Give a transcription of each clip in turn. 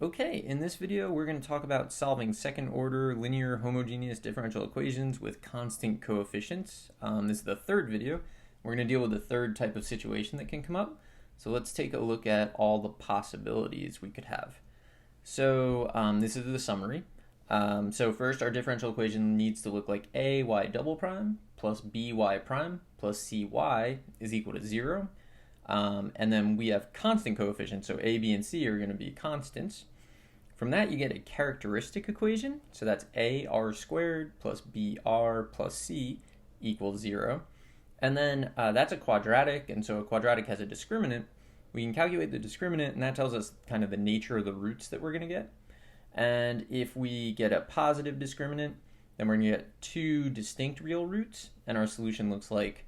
Okay, in this video we're going to talk about solving second order linear homogeneous differential equations with constant coefficients. This is the third video. We're going to deal with the third type of situation that can come up. So let's take a look at all the possibilities we could have. So this is the summary. So first our differential equation needs to look like a y double prime plus by prime plus cy is equal to 0. And then we have constant coefficients, so a, b, and c are going to be constants. From that you get a characteristic equation, so that's ar squared plus br plus c equals 0. And then that's a quadratic, and so a quadratic has a discriminant. We can calculate the discriminant, and that tells us kind of the nature of the roots that we're going to get. And if we get a positive discriminant, then we're going to get two distinct real roots, and our solution looks like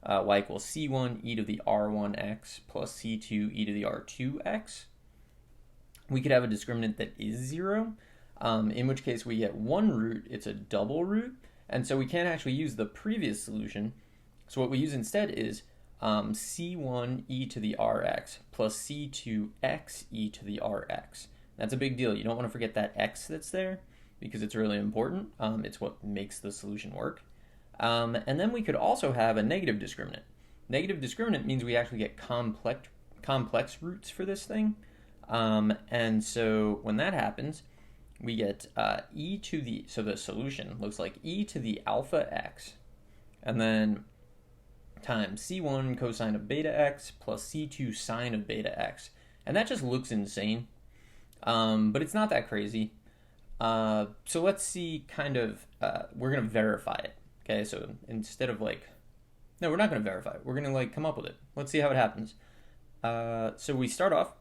y equals c1 e to the r1x plus c2 e to the r2x. We could have a discriminant that is 0, in which case we get one root, it's a double root, and so we can't actually use the previous solution. So what we use instead is c1 e to the rx plus c2 x e to the rx. That's a big deal. You don't want to forget that x that's there because it's really important. It's what makes the solution work. And then we could also have a negative discriminant. Negative discriminant means we actually get complex roots for this thing. And so when that happens, we get e to the, so the solution looks like e to the alpha x, and then times c1 cosine of beta x plus c2 sine of beta x. And that just looks insane, but it's not that crazy. So let's see we're going to verify it. Okay, so instead of no, we're not going to verify it. We're going to come up with it. Let's see how it happens. So we start off,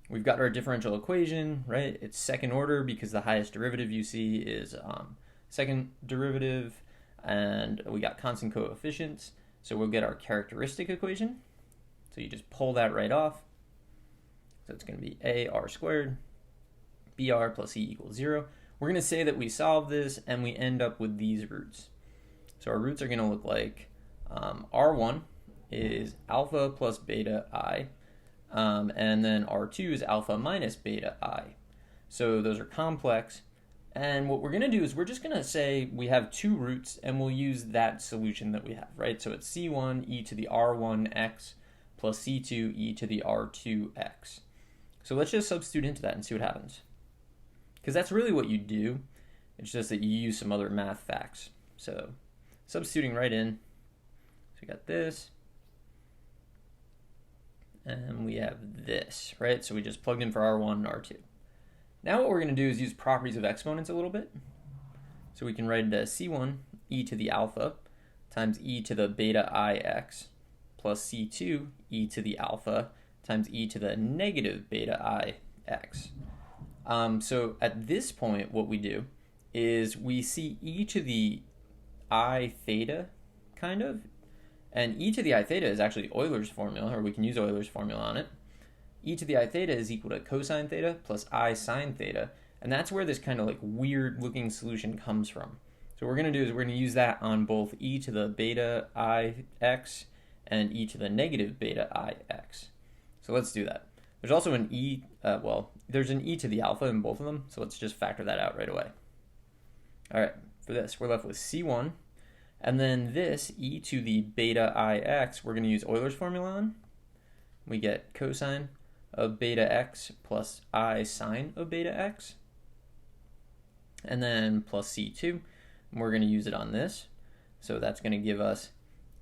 we've got our differential equation, right? It's second order because the highest derivative you see is second derivative, and we got constant coefficients. So we'll get our characteristic equation. So you just pull that right off. So it's going to be ar squared br plus c equals 0. We're going to say that we solve this and we end up with these roots. So our roots are going to look like r1 is alpha plus beta I, and then r2 is alpha minus beta I. So those are complex. And what we're going to do is we're just going to say we have two roots and we'll use that solution that we have, right? So it's c1 e to the r1x plus c2 e to the r2x. So let's just substitute into that and see what happens. Because that's really what you do. It's just that you use some other math facts. So substituting right in. So we got this. And we have this, right? So we just plugged in for r1 and r2. Now what we're going to do is use properties of exponents a little bit. So we can write it as c1 e to the alpha times e to the beta ix plus c2 e to the alpha times e to the negative beta ix. So at this point what we do is we see e to the I theta, kind of. And e to the I theta is actually Euler's formula, or we can use Euler's formula on it. E to the I theta is equal to cosine theta plus I sine theta, and that's where this kind of weird looking solution comes from. So what we're going to do is we're going to use that on both e to the beta ix and e to the negative beta ix. So let's do that. There's also an there's an e to the alpha in both of them, so let's just factor that out right away. All right, for this, we're left with c1, and then this e to the beta ix, we're going to use Euler's formula on. We get cosine of beta x plus I sine of beta x, and then plus c2, and we're going to use it on this. So that's going to give us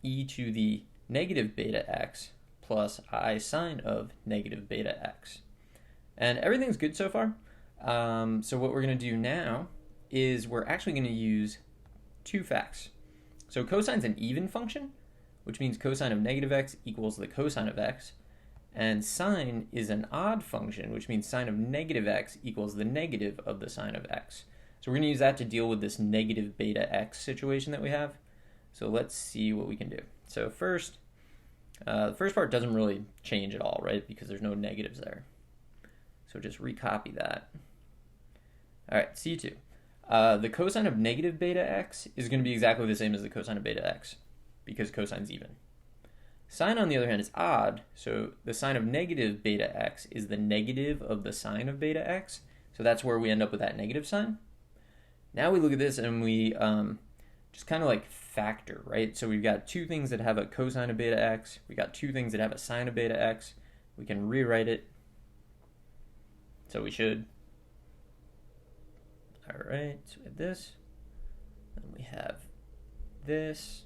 e to the negative beta x plus I sine of negative beta x. And everything's good so far. So what we're going to do now is we're actually going to use two facts. So cosine's an even function, which means cosine of negative x equals the cosine of x. And sine is an odd function, which means sine of negative x equals the negative of the sine of x. So we're going to use that to deal with this negative beta x situation that we have. So let's see what we can do. So first, the first part doesn't really change at all, right? Because there's no negatives there. So just recopy that. All right, C2. The cosine of negative beta x is going to be exactly the same as the cosine of beta x because cosine's even. Sine, on the other hand, is odd, so the sine of negative beta x is the negative of the sine of beta x, so that's where we end up with that negative sign. Now we look at this and we just kind of like factor, right? So we've got two things that have a cosine of beta x, we got two things that have a sine of beta x. We can rewrite it, so we should. All right, so we have this, and we have this.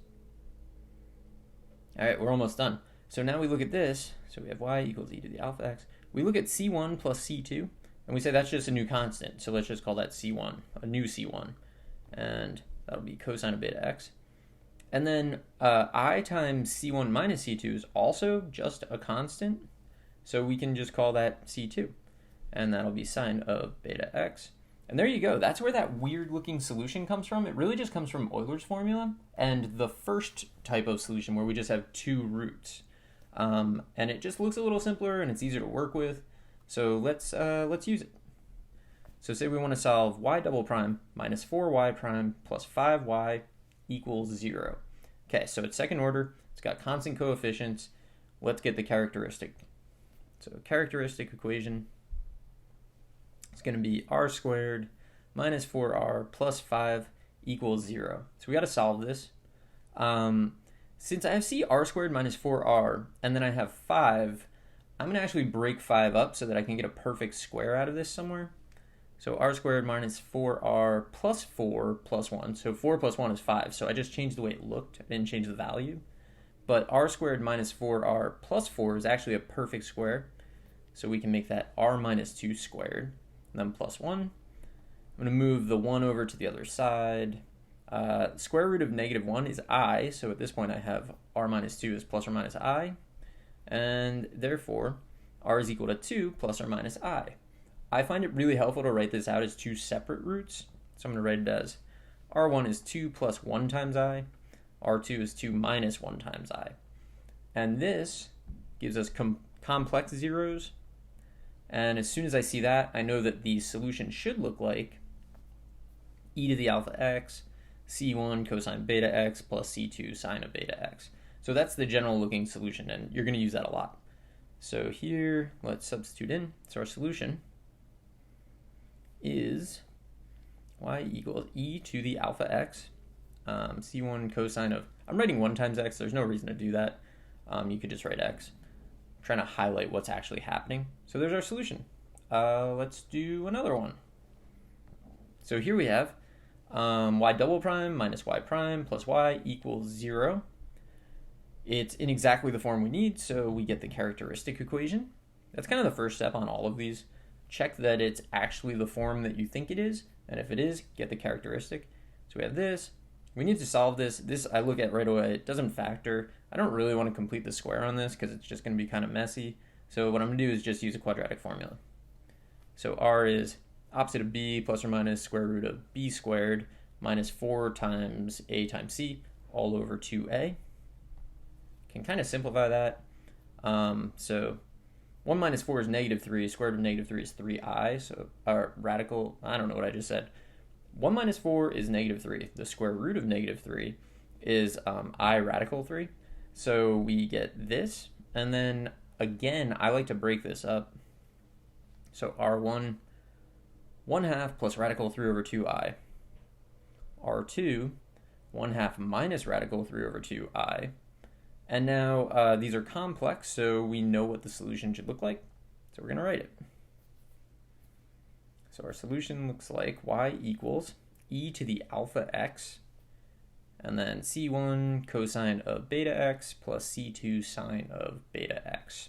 All right, we're almost done. So now we look at this. So we have y equals e to the alpha x. We look at c1 plus c2, and we say that's just a new constant. So let's just call that c1, a new c1. And that'll be cosine of beta x. And then I times c1 minus c2 is also just a constant. So we can just call that c2. And that'll be sine of beta x. And there you go. That's where that weird looking solution comes from. It really just comes from Euler's formula and the first type of solution where we just have two roots. And it just looks a little simpler and it's easier to work with. So let's use it. So say we want to solve y double prime minus 4y prime plus 5y equals 0. Okay, so it's second order. It's got constant coefficients. Let's get the characteristic. So characteristic equation, it's going to be r squared minus 4r plus 5 equals 0. So we got to solve this. Since I have r squared minus 4r and then I have 5, I'm going to actually break 5 up so that I can get a perfect square out of this somewhere. So r squared minus 4r plus 4 plus 1. So 4 plus 1 is 5. So I just changed the way it looked. I didn't change the value. But r squared minus 4r plus 4 is actually a perfect square. So we can make that r minus 2 squared. And then plus 1. I'm going to move the 1 over to the other side. Square root of negative 1 is I, so at this point I have r minus 2 is plus or minus I. And therefore, r is equal to 2 plus or minus I. I find it really helpful to write this out as two separate roots. So I'm going to write it as r1 is 2 plus 1 times I. r2 is 2 minus 1 times I. And this gives us complex zeros. And as soon as I see that, I know that the solution should look like e to the alpha x, c1 cosine beta x plus c2 sine of beta x. So that's the general looking solution, and you're going to use that a lot. So here, let's substitute in. So our solution is y equals e to the alpha x, c1 cosine of, I'm writing 1 times x, there's no reason to do that. You could just write x. Trying to highlight what's actually happening. So there's our solution. Let's do another one. So here we have y double prime minus y prime plus y equals 0. It's in exactly the form we need, so we get the characteristic equation. That's kind of the first step on all of these. Check that it's actually the form that you think it is, and if it is, get the characteristic. So we have this. We need to solve this. This I look at right away. It doesn't factor. I don't really want to complete the square on this because it's just going to be kind of messy. So what I'm going to do is just use a quadratic formula. So r is opposite of b plus or minus square root of b squared minus 4 times a times c all over 2a. Can kind of simplify that. So 1 minus 4 is negative 3. Square root of negative 3 is 3i. So our radical, I don't know what I just said. 1 minus 4 is negative 3. The square root of negative 3 is I radical 3. So we get this. And then, again, I like to break this up. So r1, 1 half plus radical 3 over 2i. r2, 1 half minus radical 3 over 2i. And now these are complex, so we know what the solution should look like. So we're going to write it. So our solution looks like y equals e to the alpha x, and then c1 cosine of beta x plus c2 sine of beta x.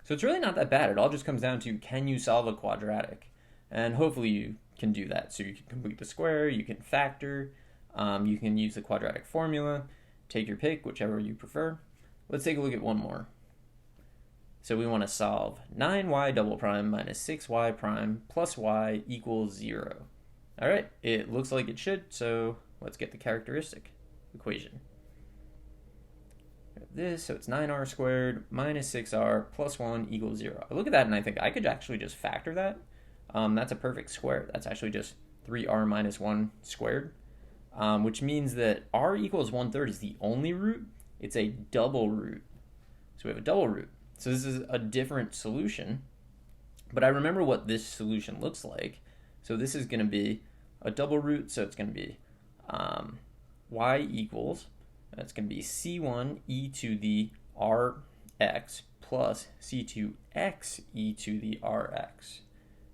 So it's really not that bad. It all just comes down to, can you solve a quadratic? And hopefully you can do that. So you can complete the square, you can factor, you can use the quadratic formula, take your pick, whichever you prefer. Let's take a look at one more. So we want to solve 9y double prime minus 6y prime plus y equals 0. All right, it looks like it should, so let's get the characteristic equation. We have this, so it's 9r squared minus 6r plus 1 equals 0. I look at that and I think I could actually just factor that. That's a perfect square. That's actually just 3r minus 1 squared, which means that r equals 1/3 is the only root, it's a double root. So we have a double root. So this is a different solution, but I remember what this solution looks like. So this is going to be a double root, so it's going to be y equals, that's going to be c1 e to the rx plus c2x e to the rx.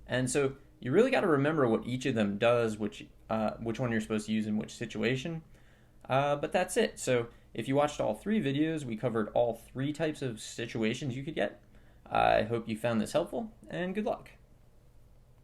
And so you really got to remember what each of them does, which one you're supposed to use in which situation. But that's it. So if you watched all 3 videos, we covered all 3 types of situations you could get. I hope you found this helpful, and good luck.